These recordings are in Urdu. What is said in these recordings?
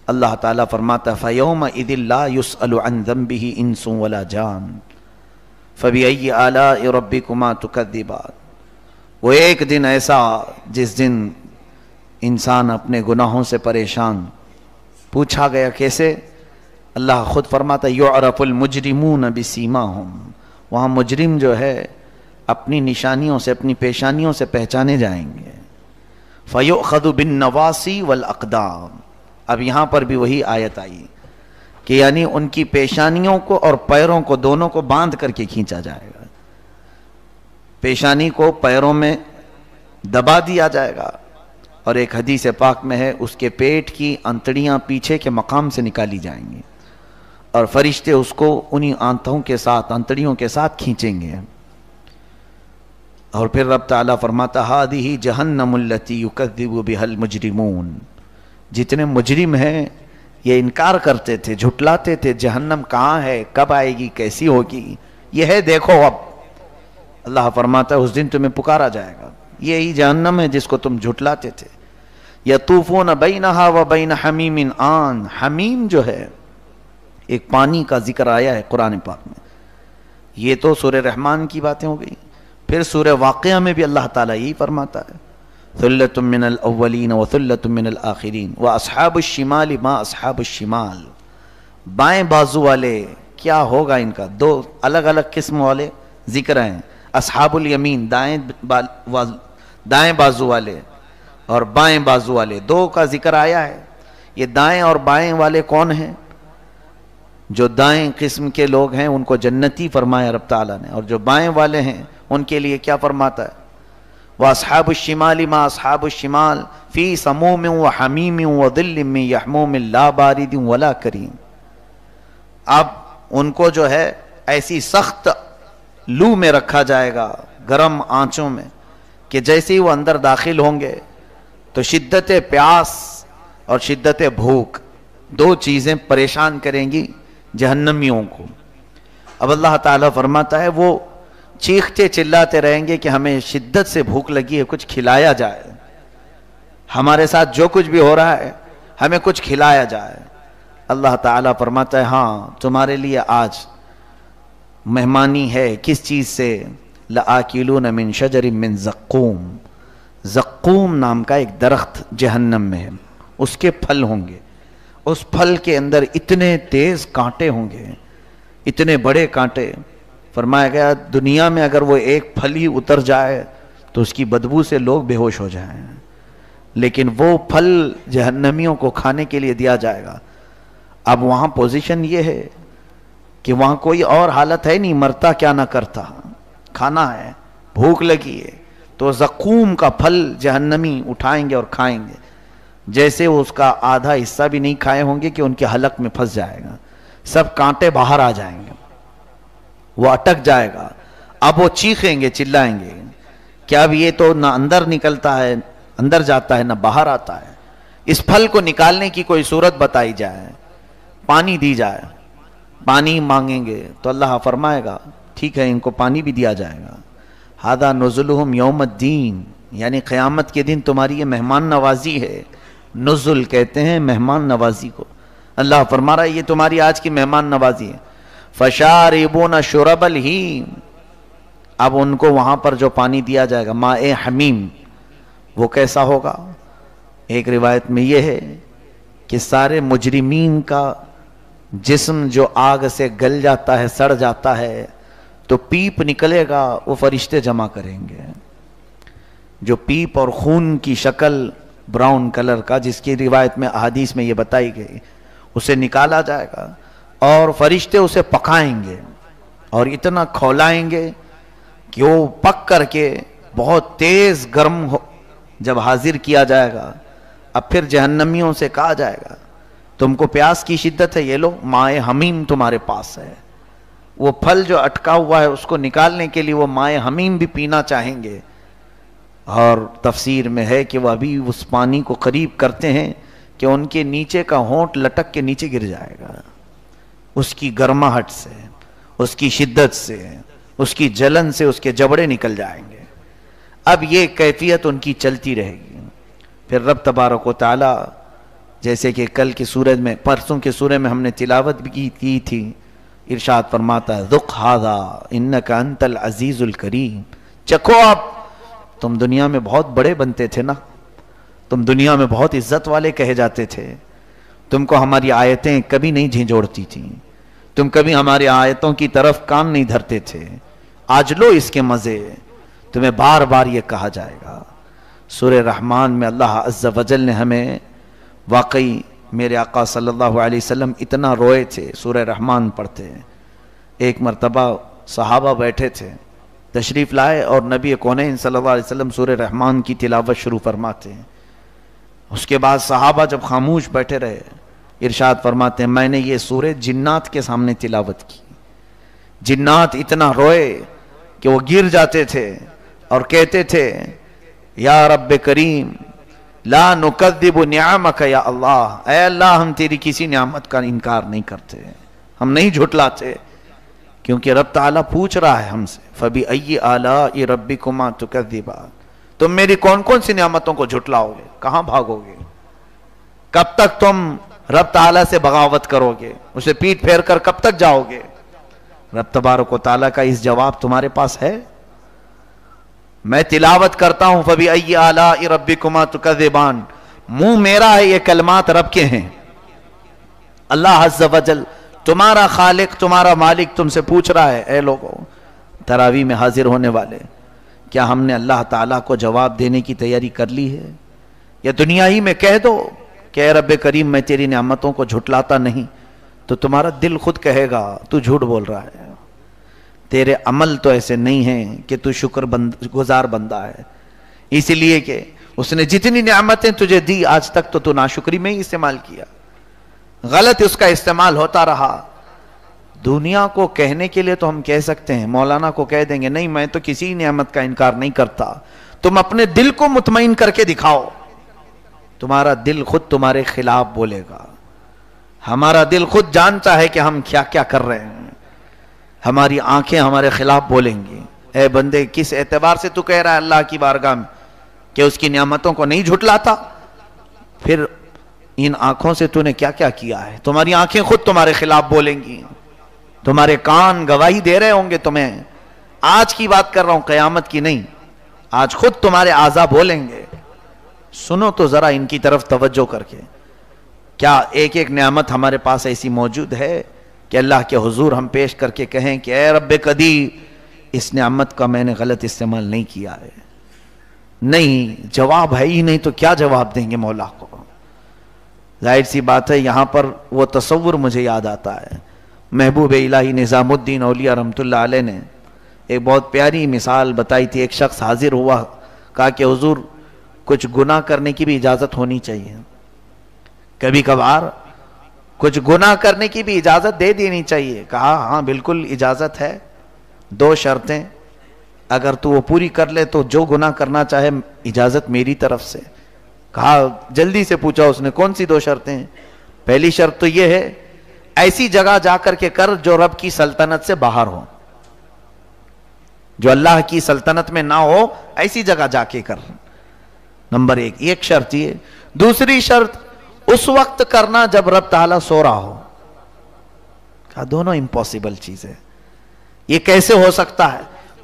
اللہ تعالیٰ فرماتا ہے فَيَوْمَئِذٍ لَا يُسْأَلُ عَنْ ذَنْبِهِ إِنسٌ وَلَا جَانٌ فَبِأَيِّ آلَاءِ رَبِّكُمَا تُكَذِّبَانِ۔ وہ ایک دن ایسا جس دن انسان اپنے گناہوں سے پریشان، پوچھا گیا کیسے؟ اللہ خود فرماتا ہے یعرف المجرمون بسیماہم، وہاں مجرم جو ہے اپنی نشانیوں سے، اپنی پیشانیوں سے پہچانے جائیں گے۔ فَيُؤْخَذُ بِالنَّوَاصِي وَالْأَقْدَامِ، اب یہاں پر بھی وہی آیت آئی کہ یعنی ان کی پیشانیوں کو اور پیروں کو دونوں کو باندھ کر کے کھینچا جائے گا۔ پیشانی کو پیروں میں دبا دیا جائے گا، اور ایک حدیث پاک میں ہے اس کے پیٹ کی انتڑیاں پیچھے کے مقام سے نکالی جائیں گی، اور فرشتے اس کو انہی آنتوں کے ساتھ، انتڑیوں کے ساتھ کھینچیں گے۔ اور پھر رب تعالیٰ فرماتا ہَذِهِ جَهَنَّمُ الَّتِي يُكَذِّبُ بِهَا الْمُجْرِمُونَ، جتنے مجرم ہیں یہ انکار کرتے تھے، جھٹلاتے تھے جہنم کہاں ہے، کب آئے گی، کیسی ہوگی، یہ ہے دیکھو اب۔ اللہ فرماتا ہے اس دن تمہیں پکارا جائے گا، یہی جہنم ہے جس کو تم جھٹلاتے تھے۔ یطوفون بینہا و بین حمیم آن، حمیم جو ہے ایک پانی کا ذکر آیا ہے قرآن پاک میں، یہ تو سورہ رحمان کی باتیں ہو گئی۔ پھر سورہ واقعہ میں بھی اللہ تعالیٰ یہی فرماتا ہے ثلۃ من الاولین و ثلۃ من الآخرین واصحاب الشمال ما اصحاب الشمال، بائیں بازو والے کیا ہوگا ان کا، دو الگ الگ قسم والے ذکر ہیں، اصحاب الیمین دائیں بازو والے اور بائیں بازو والے، دو کا ذکر آیا ہے۔ یہ دائیں اور بائیں والے کون ہیں؟ جو دائیں قسم کے لوگ ہیں ان کو جنتی فرمایا رب تعالیٰ نے، اور جو بائیں والے ہیں ان کے لیے کیا فرماتا ہے وَأَصْحَابُ الشِّمَالِ مَا أَصْحَابُ الشِّمَالِ فِي سَمُومٍ وَحَمِيمٍ وَظِلٍّ مِّن يَحْمُومٍ لَا بَارِدٍ وَلَا كَرِيمٍ۔ اب ان کو جو ہے ایسی سخت لو میں رکھا جائے گا، گرم آنچوں میں، کہ جیسے ہی وہ اندر داخل ہوں گے تو شدت پیاس اور شدت بھوک دو چیزیں پریشان کریں گی جہنمیوں کو۔ اب اللہ تعالیٰ فرماتا ہے وہ چیختے چلاتے رہیں گے کہ ہمیں شدت سے بھوک لگی ہے، کچھ کھلایا جائے، ہمارے ساتھ جو کچھ بھی ہو رہا ہے ہمیں کچھ کھلایا جائے۔ اللہ تعالیٰ فرماتا ہے ہاں تمہارے لیے آج مہمانی ہے، کس چیز سے؟ لَآكِلُونَ مِن شَجَرٍ مِّن زَقُّوم، زقوم نام کا ایک درخت جہنم میں ہے، اس کے پھل ہوں گے، اس پھل کے اندر اتنے تیز کانٹے ہوں گے، اتنے بڑے کانٹے۔ فرمایا گیا دنیا میں اگر وہ ایک پھل ہی اتر جائے تو اس کی بدبو سے لوگ بے ہوش ہو جائیں، لیکن وہ پھل جہنمیوں کو کھانے کے لیے دیا جائے گا۔ اب وہاں پوزیشن یہ ہے کہ وہاں کوئی اور حالت ہے نہیں، مرتا کیا نہ کرتا، کھانا ہے، بھوک لگی ہے، تو زقوم کا پھل جہنمی اٹھائیں گے اور کھائیں گے، جیسے وہ اس کا آدھا حصہ بھی نہیں کھائے ہوں گے کہ ان کے حلق میں پھنس جائے گا، سب کانٹے باہر آ جائیں گے، وہ اٹک جائے گا۔ اب وہ چیخیں گے، چلائیں گے کہ اب یہ تو نہ اندر نکلتا ہے، اندر جاتا ہے، نہ باہر آتا ہے، اس پھل کو نکالنے کی کوئی صورت بتائی جائے، پانی دی جائے۔ پانی مانگیں گے تو اللہ فرمائے گا ٹھیک ہے ان کو پانی بھی دیا جائے گا۔ ھذا نزلہم یوم الدین، یعنی قیامت کے دن تمہاری یہ مہمان نوازی ہے، نزل کہتے ہیں مہمان نوازی کو۔ اللہ فرما رہا ہے یہ تمہاری آج کی مہمان نوازی ہے۔ فشاربون شرب الہیم، اب ان کو وہاں پر جو پانی دیا جائے گا ماء حمیم، وہ کیسا ہوگا؟ ایک روایت میں یہ ہے کہ سارے مجرمین کا جسم جو آگ سے گل جاتا ہے، سڑ جاتا ہے، تو پیپ نکلے گا، وہ فرشتے جمع کریں گے، جو پیپ اور خون کی شکل براؤن کلر کا، جس کی روایت میں احادیث میں یہ بتائی گئی، اسے نکالا جائے گا اور فرشتے اسے پکائیں گے اور اتنا کھولائیں گے کہ وہ پک کر کے بہت تیز گرم ہو جب حاضر کیا جائے گا۔ اب پھر جہنمیوں سے کہا جائے گا تم کو پیاس کی شدت ہے، یہ لو مائے حمیم تمہارے پاس ہے۔ وہ پھل جو اٹکا ہوا ہے اس کو نکالنے کے لیے وہ مائے حمیم بھی پینا چاہیں گے، اور تفسیر میں ہے کہ وہ ابھی اس پانی کو قریب کرتے ہیں کہ ان کے نیچے کا ہونٹ لٹک کے نیچے گر جائے گا، اس کی گرماہٹ سے، اس کی شدت سے، اس کی جلن سے اس کے جبڑے نکل جائیں گے۔ اب یہ کیفیت ان کی چلتی رہے گی۔ پھر رب تبارک و تعالی جیسے کہ کل کی سورج میں، پرسوں کے سورہ میں ہم نے تلاوت بھی کی تھی، ارشاد فرماتا ہے ذُقْ هَذَا إِنَّكَ أَنْتَ الْعَزِيزُ الْكَرِيمُ، چکھو آپ، تم دنیا میں بہت بڑے بنتے تھے نا، تم دنیا میں بہت عزت والے کہے جاتے تھے، تم کو ہماری آیتیں کبھی نہیں جھنجھوڑتی تھیں، تم کبھی ہماری آیتوں کی طرف کان نہیں دھرتے تھے، آج لو اس کے مزے، تمہیں بار بار یہ کہا جائے گا۔ سورہ رحمان میں اللہ عز و جل نے ہمیں، واقعی میرے آقا صلی اللہ علیہ وسلم اتنا روئے تھے سورہ رحمان پڑھتے ہیں۔ ایک مرتبہ صحابہ بیٹھے تھے، تشریف لائے اور نبی کونین صلی اللہ علیہ وسلم سورہ رحمان کی تلاوت شروع فرماتے ہیں۔ اس کے بعد صحابہ جب خاموش بیٹھے رہے، ارشاد فرماتے ہیں میں نے یہ سورہ جنات کے سامنے تلاوت کی، جنات اتنا روئے کہ وہ گر جاتے تھے اور کہتے تھے یا رب کریم لا نکذب نعمک یا اللہ، اے اللہ ہم تیری کسی نعمت کا انکار نہیں کرتے، ہم نہیں جھٹلاتے، کیونکہ رب تعالیٰ پوچھ رہا ہے ہم سے فَبِأَيِّ آلَاءِ رَبِّكُمَا تُكَذِّبَانِ، تم میری کون کون سی نعمتوں کو جھٹلاؤ گے، کہاں بھاگو گے، کب تک تم رب تعالیٰ سے بغاوت کرو گے، اسے پیٹ پھیر کر کب تک جاؤ گے؟ رب تبارک و تعالیٰ کا اس جواب تمہارے پاس ہے؟ میں تلاوت کرتا ہوں فَبِأَيِّ آلَاءِ رَبِّكُمَا تُكَذِّبَانِ، منہ میرا ہے، یہ کلمات رب کے ہیں۔ اللہ عز و جل تمہارا خالق، تمہارا مالک تم سے پوچھ رہا ہے اے لوگوں، تراویح میں حاضر ہونے والے، کیا ہم نے اللہ تعالیٰ کو جواب دینے کی تیاری کر لی ہے؟ یا دنیا ہی میں کہہ دو کہ اے رب کریم میں تیری نعمتوں کو جھٹلاتا نہیں، تو تمہارا دل خود کہے گا تو جھوٹ بول رہا ہے، تیرے عمل تو ایسے نہیں ہیں کہ تو شکر گزار بندہ ہے، اس لیے کہ اس نے جتنی نعمتیں تجھے دی آج تک تو ناشکری میں ہی استعمال کیا، غلط اس کا استعمال ہوتا رہا۔ دنیا کو کہنے کے لیے تو ہم کہہ سکتے ہیں، مولانا کو کہہ دیں گے نہیں میں تو کسی نعمت کا انکار نہیں کرتا، تم اپنے دل کو مطمئن کر کے دکھاؤ، تمہارا دل خود تمہارے خلاف بولے گا، ہمارا دل خود جانتا ہے کہ ہم کیا کیا کر رہے ہیں، ہماری آنکھیں ہمارے خلاف بولیں گی، اے بندے کس اعتبار سے تو کہہ رہا ہے اللہ کی بارگاہ میں کہ اس کی نعمتوں کو نہیں جھٹلاتا، پھر ان آنکھوں سے تو نے کیا کیا کیا ہے؟ تمہاری آنکھیں خود تمہارے خلاف بولیں گی، تمہارے کان گواہی دے رہے ہوں گے تمہیں، آج کی بات کر رہا ہوں قیامت کی نہیں، آج خود تمہارے اعضاء بولیں گے۔ سنو تو ذرا ان کی طرف توجہ کر کے، کیا ایک ایک نعمت ہمارے پاس ایسی موجود ہے کہ اللہ کے حضور ہم پیش کر کے کہیں کہ اے رب قدیر اس نعمت کا میں نے غلط استعمال نہیں کیا ہے؟ نہیں، جواب ہے ہی نہیں تو کیا جواب دیں گے مولا کو؟ ظاہر سی بات ہے، یہاں پر وہ تصور مجھے یاد آتا ہے، محبوب الہی نظام الدین اولیاء رحمۃ اللہ علیہ نے ایک بہت پیاری مثال بتائی تھی۔ ایک شخص حاضر ہوا، کہا کہ حضور کچھ گناہ کرنے کی بھی اجازت ہونی چاہیے، کبھی کبھار کچھ گناہ کرنے کی بھی اجازت دے دینی چاہیے۔ کہا ہاں بالکل اجازت ہے، دو شرطیں، اگر تو وہ پوری کر لے تو جو گناہ کرنا چاہے اجازت میری طرف سے۔ کہا جلدی سے پوچھا اس نے کون سی دو شرطیں ہیں؟ پہلی شرط تو یہ ہے ایسی جگہ جا کر کے کر جو رب کی سلطنت سے باہر ہو، جو اللہ کی سلطنت میں نہ ہو، ایسی جگہ جا کے کر۔ نمبر ایک شرط یہ۔ دوسری شرط اس وقت کرنا جب رب تعالیٰ سو رہا ہو۔ کہا دونوں امپاسبل چیز ہے، یہ کیسے ہو سکتا ہے؟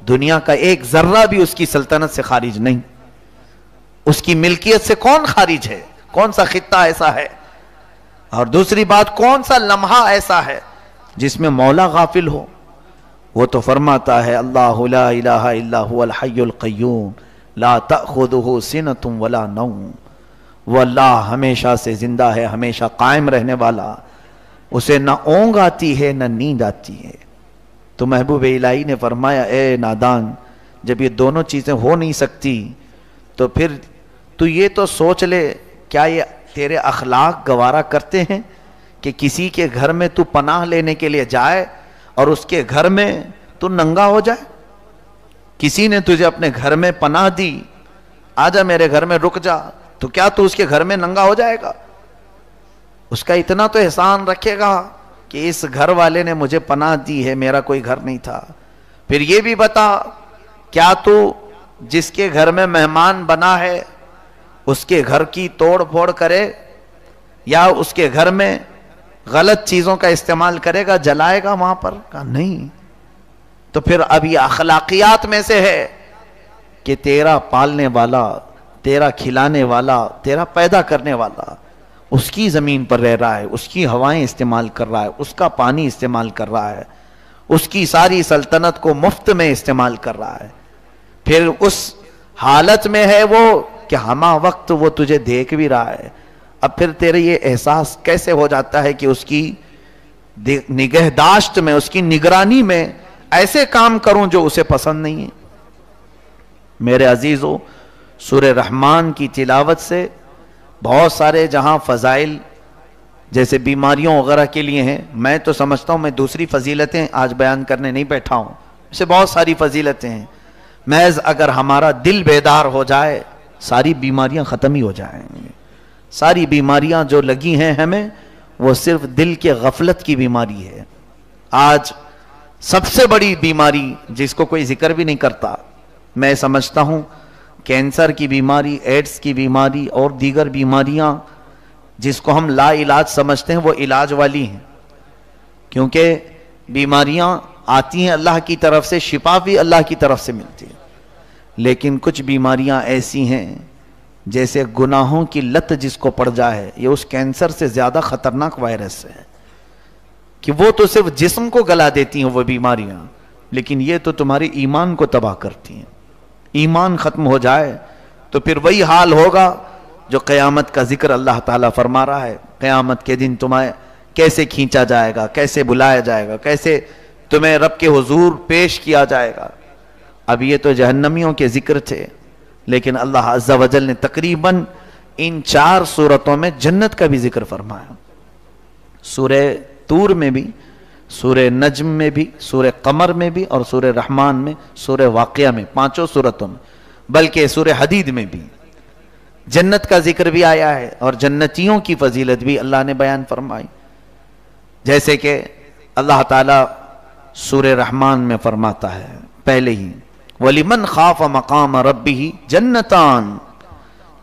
دنیا کا ایک ذرہ بھی اس کی سلطنت سے خارج نہیں، اس کی ملکیت سے کون خارج ہے؟ کون سا خطہ ایسا ہے؟ اور دوسری بات کون سا لمحہ ایسا ہے جس میں مولا غافل ہو؟ وہ تو فرماتا ہے اللہ لا الہ الا هو الحی القیوم لا تأخذہ سنۃ ولا نوم، وہ اللہ ہمیشہ سے زندہ ہے، ہمیشہ قائم رہنے والا، اسے نہ اونگ آتی ہے نہ نیند آتی ہے۔ تو محبوب الہی نے فرمایا اے نادان، جب یہ دونوں چیزیں ہو نہیں سکتی تو پھر تو یہ تو سوچ لے، کیا یہ تیرے اخلاق گوارا کرتے ہیں کہ کسی کے گھر میں تو پناہ لینے کے لیے جائے اور اس کے گھر میں تو ننگا ہو جائے؟ کسی نے تجھے اپنے گھر میں پناہ دی، آجا میرے گھر میں رک جا، تو کیا تو اس کے گھر میں ننگا ہو جائے گا؟ اس کا اتنا تو احسان رکھے گا کہ اس گھر والے نے مجھے پناہ دی ہے، میرا کوئی گھر نہیں تھا۔ پھر یہ بھی بتا، کیا تو جس کے گھر میں مہمان بنا ہے اس کے گھر کی توڑ پھوڑ کرے؟ یا اس کے گھر میں غلط چیزوں کا استعمال کرے گا، جلائے گا وہاں پر؟ کہا نہیں۔ تو پھر اب یہ اخلاقیات میں سے ہے کہ تیرا پالنے والا، تیرا کھلانے والا، تیرا پیدا کرنے والا اس کی زمین پر رہ رہا ہے، اس کی ہوائیں استعمال کر رہا ہے، اس کا پانی استعمال کر رہا ہے، اس کی ساری سلطنت کو مفت میں استعمال کر رہا ہے، پھر اس حالت میں ہے وہ کہ ہمہ وقت وہ تجھے دیکھ بھی رہا ہے، اب پھر تیرے یہ احساس کیسے ہو جاتا ہے کہ اس کی نگہداشت میں، اس کی نگرانی میں ایسے کام کروں جو اسے پسند نہیں ہے؟ میرے عزیزو، سورہ رحمان کی تلاوت سے بہت سارے جہاں فضائل جیسے بیماریوں وغیرہ کے لیے ہیں، میں تو سمجھتا ہوں، میں دوسری فضیلتیں آج بیان کرنے نہیں بیٹھا ہوں، اسے بہت ساری فضیلتیں ہیں، محض اگر ہمارا دل بیدار ہو جائے ساری بیماریاں ختم ہی ہو جائیں گی۔ ساری بیماریاں جو لگی ہیں ہمیں وہ صرف دل کے غفلت کی بیماری ہے۔ آج سب سے بڑی بیماری جس کو کوئی ذکر بھی نہیں کرتا، میں سمجھتا ہوں کینسر کی بیماری، ایڈز کی بیماری اور دیگر بیماریاں جس کو ہم لا علاج سمجھتے ہیں وہ علاج والی ہیں، کیونکہ بیماریاں آتی ہیں اللہ کی طرف سے، شفا بھی اللہ کی طرف سے ملتی ہے، لیکن کچھ بیماریاں ایسی ہیں جیسے گناہوں کی لت جس کو پڑ جائے، یہ اس کینسر سے زیادہ خطرناک وائرس ہے کہ وہ تو صرف جسم کو گلا دیتی ہیں وہ بیماریاں، لیکن یہ تو تمہاری ایمان کو تباہ کرتی ہیں۔ ایمان ختم ہو جائے تو پھر وہی حال ہوگا جو قیامت کا ذکر اللہ تعالیٰ فرما رہا ہے، قیامت کے دن تمہیں کیسے کھینچا جائے گا، کیسے بلایا جائے گا، کیسے تمہیں رب کے حضور پیش کیا جائے گا۔ اب یہ تو جہنمیوں کے ذکر تھے، لیکن اللہ عز و جل نے تقریباً ان 4 سورتوں میں جنت کا بھی ذکر فرمایا، سورہ طور میں بھی، سورہ نجم میں بھی، سورہ قمر میں بھی، اور سورہ رحمان میں، سورہ واقعہ میں، 5 سورتوں میں، بلکہ سورہ حدید میں بھی جنت کا ذکر بھی آیا ہے، اور جنتیوں کی فضیلت بھی اللہ نے بیان فرمائی، جیسے کہ اللہ تعالیٰ سورہ رحمان میں فرماتا ہے پہلے ہی، وَلِمَنْ خَافَ مَقَامَ رَبِّهِ جَنَّتَانِ،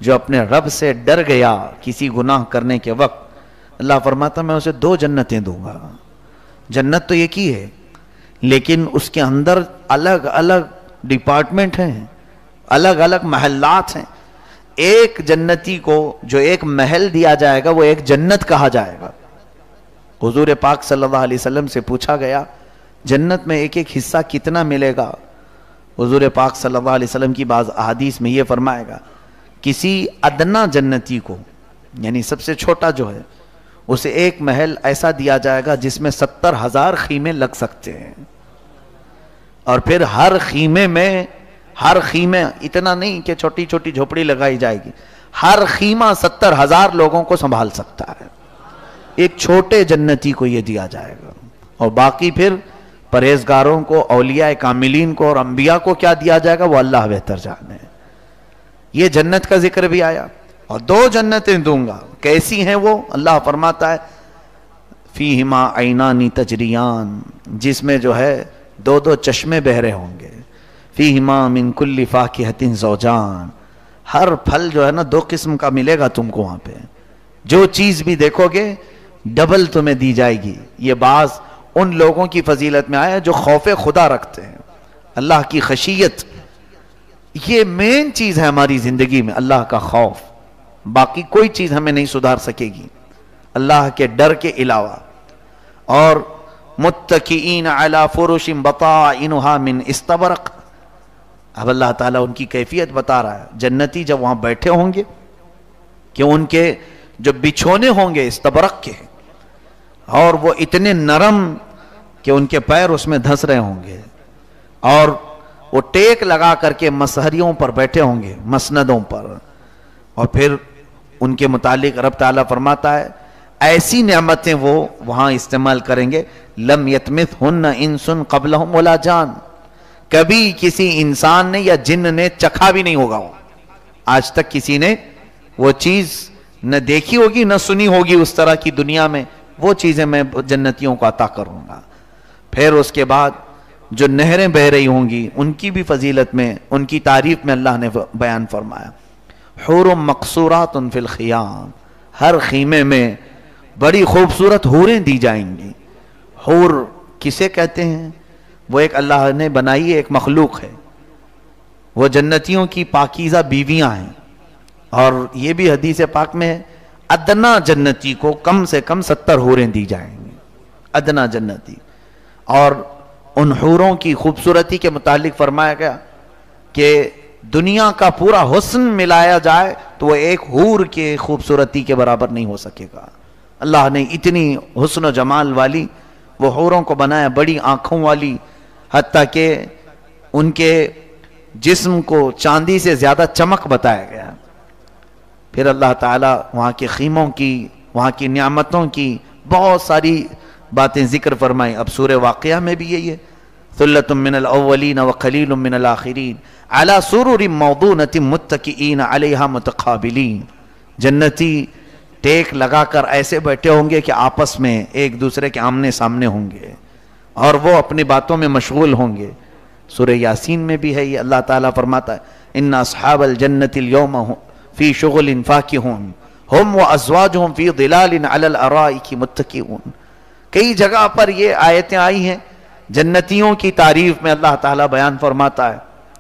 جو اپنے رب سے ڈر گیا کسی گناہ کرنے کے وقت، اللہ فرماتا میں اسے 2 جنتیں دوں گا۔ جنت تو ایک ہی ہے، لیکن اس کے اندر الگ الگ ڈپارٹمنٹ ہیں، الگ الگ محلات ہیں۔ ایک جنتی کو جو ایک محل دیا جائے گا وہ ایک جنت کہا جائے گا۔ حضور پاک صلی اللہ علیہ وسلم سے پوچھا گیا جنت میں ایک ایک حصہ کتنا ملے گا؟ حضور پاک صلی اللہ علیہ وسلم کی بعض احادیث میں یہ فرمائے گا، کسی ادنا جنتی کو، یعنی سب سے چھوٹا جو ہے، اسے ایک محل ایسا دیا جائے گا جس میں 70,000 خیمے لگ سکتے ہیں، اور پھر ہر خیمے اتنا نہیں کہ چھوٹی چھوٹی جھوپڑی لگائی جائے گی، ہر خیمہ 70,000 لوگوں کو سنبھال سکتا ہے، ایک چھوٹے جنتی کو یہ دیا جائے گا، اور باقی پھر پرہیزگاروں کو، اولیاء کاملین کو اور انبیاء کو کیا دیا جائے گا وہ اللہ بہتر جانے۔ یہ جنت کا ذکر بھی آیا، اور 2 جنتیں دوں گا، کیسی ہیں وہ؟ اللہ فرماتا ہے فیہما عینان تجریان، جس میں جو ہے 2 چشمے بہ رہے ہوں گے، فیہما من کل فاکہۃ زوجان، ہر پھل جو ہے نا 2 قسم کا ملے گا تم کو وہاں پہ، جو چیز بھی دیکھو گے ڈبل تمہیں دی جائے گی۔ یہ بعض ان لوگوں کی فضیلت میں آیا جو خوف خدا رکھتے ہیں، اللہ کی خشیت، یہ مین چیز ہے ہماری زندگی میں، اللہ کا خوف، باقی کوئی چیز ہمیں نہیں سدھار سکے گی اللہ کے ڈر کے علاوہ۔ اور متکئین علی فرش بطائنها من استبرق، اب اللہ تعالیٰ ان کی کیفیت بتا رہا ہے، جنتی جب وہاں بیٹھے ہوں گے کہ ان کے جو بچھونے ہوں گے استبرق کے، اور وہ اتنے نرم کہ ان کے پیر اس میں دھس رہے ہوں گے، اور وہ ٹیک لگا کر کے مسہریوں پر بیٹھے ہوں گے، مسندوں پر، اور پھر ان کے متعلق رب تعالیٰ فرماتا ہے ایسی نعمتیں وہ وہاں استعمال کریں گے، لم یتمثہن انس قبلہم ولا جان، کبھی کسی انسان نے یا جن نے چکھا بھی نہیں ہوگا، وہ آج تک کسی نے وہ چیز نہ دیکھی ہوگی نہ سنی ہوگی اس طرح کی دنیا میں، وہ چیزیں میں جنتیوں کو عطا کروں گا۔ پھر اس کے بعد جو نہریں بہ رہی ہوں گی ان کی بھی فضیلت میں، ان کی تعریف میں اللہ نے بیان فرمایا، حور مقصورات فی الخیام، ہر خیمے میں بڑی خوبصورت حوریں دی جائیں گی. حور کسے کہتے ہیں؟ وہ ایک اللہ نے بنائی ایک مخلوق ہے، وہ جنتیوں کی پاکیزہ بیویاں ہیں. اور یہ بھی حدیث پاک میں ہے ادنا جنتی کو کم سے کم 70 حوریں دی جائیں گی، ادنا جنتی. اور ان حوروں کی خوبصورتی کے متعلق فرمایا گیا کہ دنیا کا پورا حسن ملایا جائے تو وہ ایک حور کے خوبصورتی کے برابر نہیں ہو سکے گا. اللہ نے اتنی حسن و جمال والی وہ حوروں کو بنایا، بڑی آنکھوں والی، حتیٰ کہ ان کے جسم کو چاندی سے زیادہ چمک بتایا گیا. پھر اللہ تعالیٰ وہاں کے خیموں کی، وہاں کی نعمتوں کی بہت ساری باتیں ذکر فرمائیں. اب سورہ واقعہ میں بھی یہی ہے، ثلۃ من الاولین وقلیل من الاخرین علی سرر موضونۃ متکئین علیہا متقابلین. جنتی ٹیک لگا کر ایسے بیٹھے ہوں گے کہ آپس میں ایک دوسرے کے آمنے سامنے ہوں گے اور وہ اپنی باتوں میں مشغول ہوں گے. سورہ یاسین میں بھی ہے یہ، اللہ تعالیٰ فرماتا ہے ان اصحاب الجنۃ اليوم فی شغل فاکہون ہم وازواجہم فی ظلال علی الارائک متکئون. کئی جگہ پر یہ آیتیں آئی ہیں جنتیوں کی تعریف میں، اللہ تعالیٰ بیان فرماتا ہے.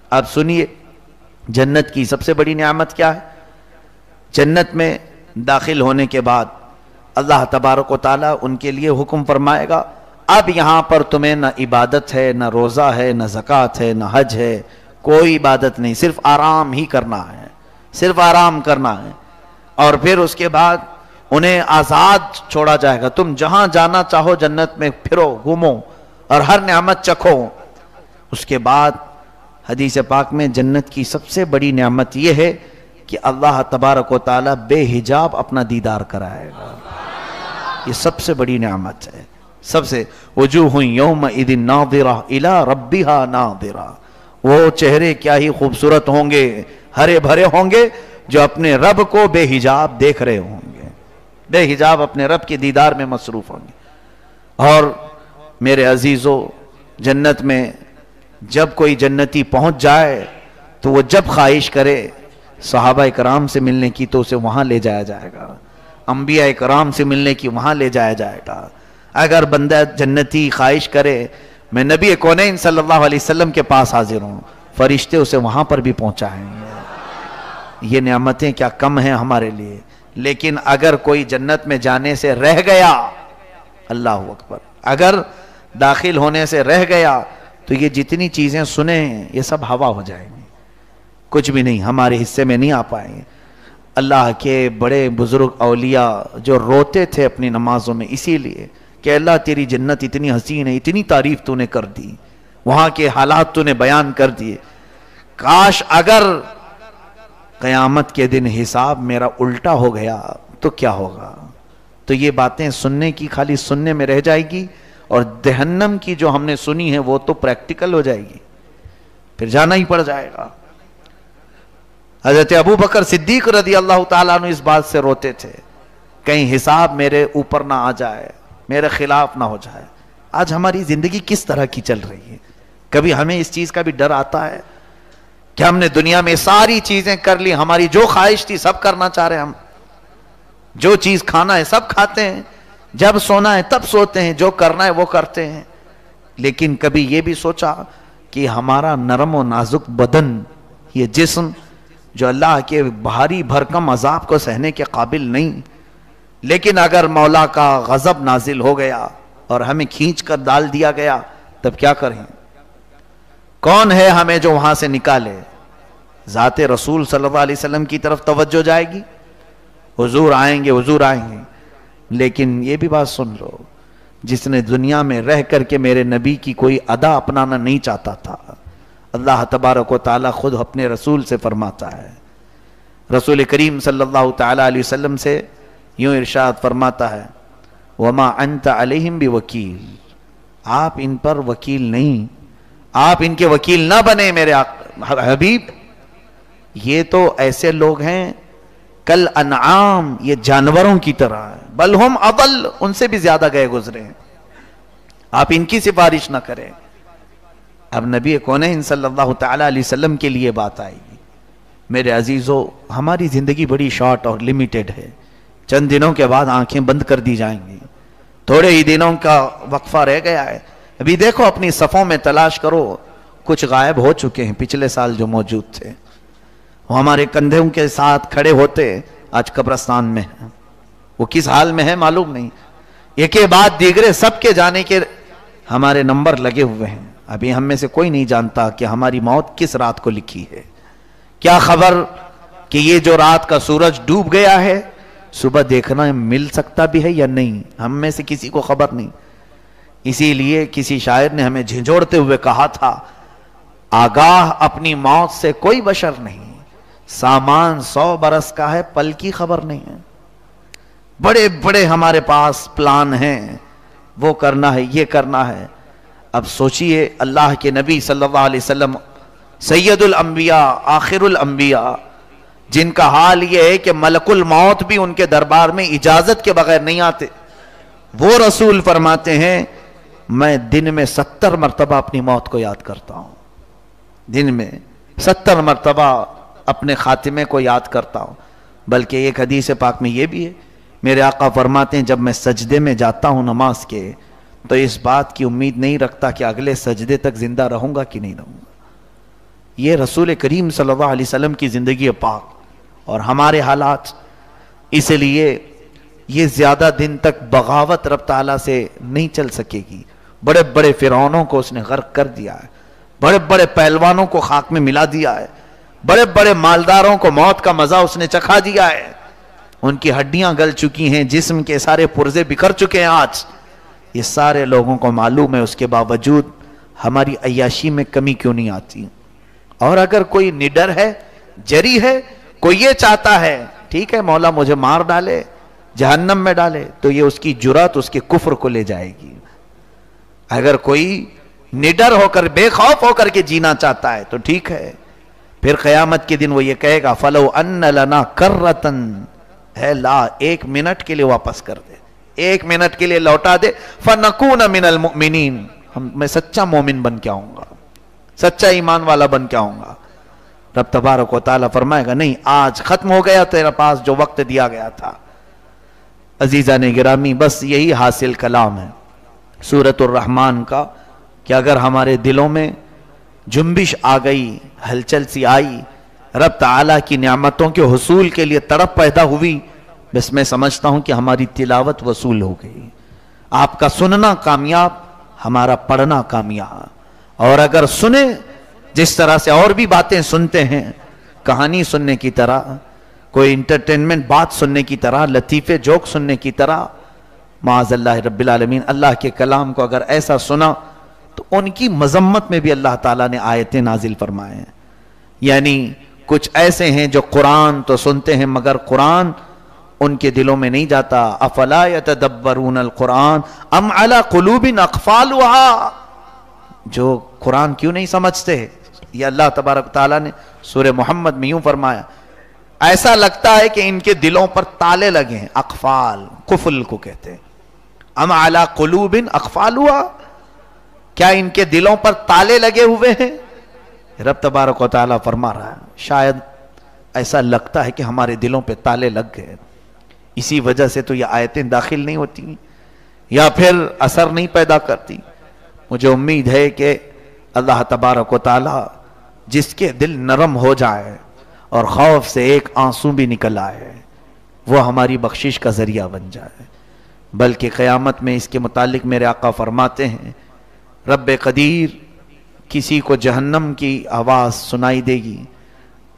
اب سنیے جنت کی سب سے بڑی نعمت کیا ہے. جنت میں داخل ہونے کے بعد اللہ تبارک و تعالیٰ ان کے لیے حکم فرمائے گا اب یہاں پر تمہیں نہ عبادت ہے، نہ روزہ ہے، نہ زکوٰۃ ہے، نہ حج ہے، کوئی عبادت نہیں، صرف آرام ہی کرنا ہے، صرف آرام کرنا ہے. اور پھر اس کے بعد انہیں آزاد چھوڑا جائے گا، تم جہاں جانا چاہو جنت میں پھرو، گھومو اور ہر نعمت چکھو. اس کے بعد حدیث پاک میں جنت کی سب سے بڑی نعمت یہ ہے کہ اللہ تبارک و تعالیٰ بے حجاب اپنا دیدار کرائے گا. یہ سب سے بڑی نعمت ہے. سب سے وجوہ یومئذ ناظرہ الی ربہا ناظرہ، وہ چہرے کیا ہی خوبصورت ہوں گے، ہرے بھرے ہوں گے، جو اپنے رب کو بے حجاب دیکھ رہے ہوں گے، بے حجاب اپنے رب کے دیدار میں مصروف ہوں گے. اور میرے عزیزو، جنت میں جب کوئی جنتی پہنچ جائے تو وہ جب خواہش کرے صحابہ کرام سے ملنے کی تو اسے وہاں لے جایا جائے گا، انبیاء کرام سے ملنے کی وہاں لے جایا جائے گا. اگر بندہ جنتی خواہش کرے میں نبی کونین صلی اللہ علیہ وسلم کے پاس حاضر ہوں، فرشتے اسے وہاں پر بھی پہنچائیں گے. یہ نعمتیں کیا کم ہیں ہمارے لیے. لیکن اگر کوئی جنت میں جانے سے رہ گیا، اللہ اکبر، اگر داخل ہونے سے رہ گیا تو یہ جتنی چیزیں سنیں یہ سب ہوا ہو جائیں گی، کچھ بھی نہیں، ہمارے حصے میں نہیں آ پائیں گے. اللہ کے بڑے بزرگ اولیاء جو روتے تھے اپنی نمازوں میں اسی لیے کہ اللہ تیری جنت اتنی حسین ہے، اتنی تعریف تو نے کر دی، وہاں کے حالات تو نے بیان کر دیے، کاش اگر قیامت کے دن حساب میرا الٹا ہو گیا تو کیا ہوگا. تو یہ باتیں سننے کی خالی سننے میں رہ جائے گی، اور جہنم کی جو ہم نے سنی ہے وہ تو پریکٹیکل ہو جائے گی، پھر جانا ہی پڑ جائے گا. حضرت ابو بکر صدیق رضی اللہ تعالیٰ عنہ اس بات سے روتے تھے کہیں حساب میرے اوپر نہ آ جائے، میرے خلاف نہ ہو جائے. آج ہماری زندگی کس طرح کی چل رہی ہے؟ کبھی ہمیں اس چیز کا بھی ڈر آتا ہے کہ ہم نے دنیا میں ساری چیزیں کر لی، ہماری جو خواہش تھی سب کرنا چاہ رہے ہیں، ہم جو چیز کھانا ہے سب کھاتے ہیں، جب سونا ہے تب سوتے ہیں، جو کرنا ہے وہ کرتے ہیں. لیکن کبھی یہ بھی سوچا کہ ہمارا نرم و نازک بدن، یہ جسم جو اللہ کے بھاری بھرکم عذاب کو سہنے کے قابل نہیں، لیکن اگر مولا کا غضب نازل ہو گیا اور ہمیں کھینچ کر ڈال دیا گیا تب کیا کریں؟ کون ہے ہمیں جو وہاں سے نکالے؟ ذات رسول صلی اللہ علیہ وسلم کی طرف توجہ جائے گی، حضور آئیں گے، حضور آئیں گے. لیکن یہ بھی بات سن لو، جس نے دنیا میں رہ کر کے میرے نبی کی کوئی ادا اپنانا نہیں چاہتا تھا، اللہ تبارک و تعالیٰ خود اپنے رسول سے فرماتا ہے، رسول کریم صلی اللہ تعالیٰ علیہ وسلم سے یوں ارشاد فرماتا ہے وَمَا أَنْتَ عَلَيْهِمْ بِوَكِيلٍ، آپ ان پر وکیل نہیں، آپ ان کے وکیل نہ بنے میرے حبیب. یہ تو ایسے لوگ ہیں کل انعام، یہ جانوروں کی طرح ہے، بل ہم اضل، ان سے بھی زیادہ گئے گزرے ہیں، آپ ان کی سفارش نہ کریں. اب نبی کونین صلی اللہ تعالیٰ علیہ وسلم کے لیے بات آئی. میرے عزیزو، ہماری زندگی بڑی شارٹ اور لیمیٹڈ ہے، چند دنوں کے بعد آنکھیں بند کر دی جائیں گی. تھوڑے ہی دنوں کا وقفہ رہ گیا ہے. ابھی دیکھو اپنی صفوں میں تلاش کرو, کچھ غائب ہو چکے ہیں پچھلے سال جو موجود تھے, وہ ہمارے کندھوں کے ساتھ کھڑے ہوتے آج قبرستان میں ہیں. وہ کس حال میں ہے معلوم نہیں. ایک کے بعد دیگرے سب کے جانے کے ہمارے نمبر لگے ہوئے ہیں. ابھی ہم میں سے کوئی نہیں جانتا کہ ہماری موت کس رات کو لکھی ہے. کیا خبر کہ یہ جو رات کا سورج ڈوب گیا ہے صبح دیکھنا مل سکتا بھی ہے یا نہیں, ہم میں سے کسی کو خبر نہیں. اسی لیے کسی شاعر نے ہمیں جھنجھوڑتے ہوئے کہا تھا, آگاہ اپنی موت سے کوئی بشر نہیں, سامان 100 برس کا ہے پل کی خبر نہیں ہے. بڑے بڑے ہمارے پاس پلان ہیں, وہ کرنا ہے یہ کرنا ہے. اب سوچئے اللہ کے نبی صلی اللہ علیہ وسلم سید الانبیاء آخر الانبیاء, جن کا حال یہ ہے کہ ملک الموت بھی ان کے دربار میں اجازت کے بغیر نہیں آتے, وہ رسول فرماتے ہیں میں دن میں 70 مرتبہ اپنی موت کو یاد کرتا ہوں. دن میں 70 مرتبہ اپنے خاتمے کو یاد کرتا ہوں. بلکہ ایک حدیث پاک میں یہ بھی ہے, میرے آقا فرماتے ہیں جب میں سجدے میں جاتا ہوں نماز کے تو اس بات کی امید نہیں رکھتا کہ اگلے سجدے تک زندہ رہوں گا کہ نہیں رہوں گا. یہ رسول کریم صلی اللہ علیہ وسلم کی زندگی پاک اور ہمارے حالات. اس لیے یہ زیادہ دن تک بغاوت رب تعالیٰ سے نہیں چل سکے گی. بڑے بڑے فرعونوں کو اس نے غرق کر دیا ہے, بڑے بڑے پہلوانوں کو خاک میں ملا دیا ہے, بڑے بڑے مالداروں کو موت کا مزہ اس نے چکھا دیا ہے. ان کی ہڈیاں گل چکی ہیں, جسم کے سارے پرزے بکھر چکے ہیں. آج یہ سارے لوگوں کو معلوم ہے, اس کے باوجود ہماری عیاشی میں کمی کیوں نہیں آتی. اور اگر کوئی نڈر ہے, جری ہے, کوئی یہ چاہتا ہے ٹھیک ہے مولا مجھے مار ڈالے, جہنم میں ڈالے, تو یہ اس کی جرات اس کے کفر کو لے جائے گی. اگر کوئی نڈر ہو کر بے خوف ہو کر کے جینا چاہتا ہے تو ٹھیک ہے, پھر قیامت کے دن وہ یہ کہے گا فَلَوْ أَنَّ لَنَا كَرَّةً, ہے لا 1 منٹ کے لیے واپس کر دے, 1 منٹ کے لیے لوٹا دے, فَنَكُونَ مِنَ الْمُؤْمِنِينَ, میں سچا مومن بن کے آؤں گا, سچا ایمان والا بن کے آؤں گا. رب تبارک و تعالیٰ فرمائے گا نہیں, آج ختم ہو گیا تیرا پاس جو وقت دیا گیا تھا. عزیزان گرامی, بس یہی حاصل کلام ہے سورۃ الرحمن کا کہ اگر ہمارے دلوں میں جنبش آ گئی, ہلچل سی آئی, رب تعالیٰ کی نعمتوں کے حصول کے لیے تڑپ پیدا ہوئی, بس میں سمجھتا ہوں کہ ہماری تلاوت وصول ہو گئی. آپ کا سننا کامیاب, ہمارا پڑھنا کامیاب. اور اگر سنیں جس طرح سے اور بھی باتیں سنتے ہیں, کہانی سننے کی طرح, کوئی انٹرٹینمنٹ بات سننے کی طرح, لطیفے جوک سننے کی طرح, معاذ اللہ رب العالمین, اللہ کے کلام کو اگر ایسا سنا تو ان کی مذمت میں بھی اللہ تعالیٰ نے آیتیں نازل فرمائے ہیں. یعنی کچھ ایسے ہیں جو قرآن تو سنتے ہیں مگر قرآن ان کے دلوں میں نہیں جاتا. افلا یتدبرون القرآن ام علی قلوب اقفالها, جو قرآن کیوں نہیں سمجھتے. یہ اللہ تبارک تعالیٰ نے سورہ محمد میں یوں فرمایا, ایسا لگتا ہے کہ ان کے دلوں پر تالے لگے ہیں. اقفال قفل کو کہتے ہیں. ام علی قلوب اقفالها, کیا ان کے دلوں پر تالے لگے ہوئے ہیں. رب تبارک و تعالیٰ فرما رہا ہے شاید ایسا لگتا ہے کہ ہمارے دلوں پہ تالے لگ گئے, اسی وجہ سے تو یہ آیتیں داخل نہیں ہوتی یا پھر اثر نہیں پیدا کرتی. مجھے امید ہے کہ اللہ تبارک و تعالیٰ جس کے دل نرم ہو جائے اور خوف سے ایک آنسو بھی نکل آئے, وہ ہماری بخشش کا ذریعہ بن جائے. بلکہ قیامت میں اس کے متعلق میرے آقا فرماتے ہیں رب قدیر کسی کو جہنم کی آواز سنائی دے گی,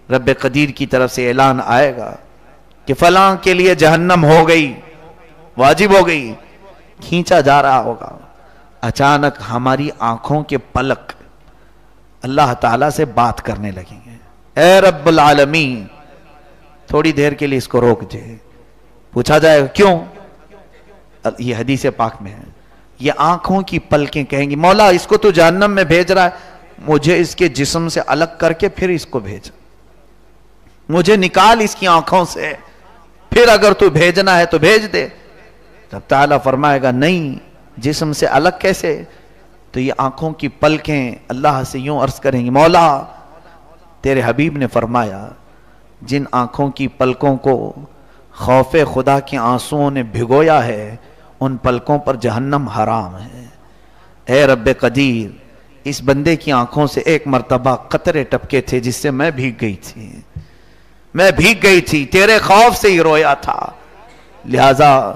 رب قدیر کی طرف سے اعلان آئے گا کہ فلاں کے لیے جہنم ہو گئی, واجب ہو گئی, کھینچا جا رہا ہوگا. اچانک ہماری آنکھوں کے پلک اللہ تعالیٰ سے بات کرنے لگیں گے, اے رب العالمین تھوڑی دیر کے لیے اس کو روک دے. پوچھا جائے گا کیوں, یہ حدیث پاک میں ہے, یہ آنکھوں کی پلکیں کہیں گی مولا اس کو تو جہنم میں بھیج رہا ہے, مجھے اس کے جسم سے الگ کر کے پھر اس کو بھیج, مجھے نکال اس کی آنکھوں سے, پھر اگر تو بھیجنا ہے تو بھیج دے. رب تعالیٰ فرمائے گا نہیں, جسم سے الگ کیسے. تو یہ آنکھوں کی پلکیں اللہ سے یوں عرض کریں گی مولا تیرے حبیب نے فرمایا جن آنکھوں کی پلکوں کو خوف خدا کے آنسوؤں نے بھگویا ہے، ان پلکوں پر جہنم حرام ہے۔ اے رب قدیر، اس بندے کی آنکھوں سے ایک مرتبہ قطرے ٹپکے تھے جس سے میں بھیگ گئی تھی، تیرے خوف سے ہی رویا تھا، لہذا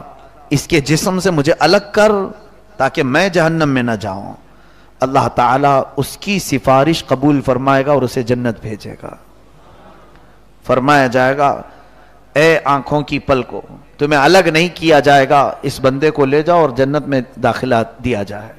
اس کے جسم سے مجھے الگ کر تاکہ میں جہنم میں نہ جاؤں۔ اللہ تعالیٰ اس کی سفارش قبول فرمائے گا اور اسے جنت بھیجے گا۔ فرمایا جائے گا اے آنکھوں کی پلکوں، تمہیں الگ نہیں کیا جائے گا، اس بندے کو لے جاؤ اور جنت میں داخلہ دیا جائے۔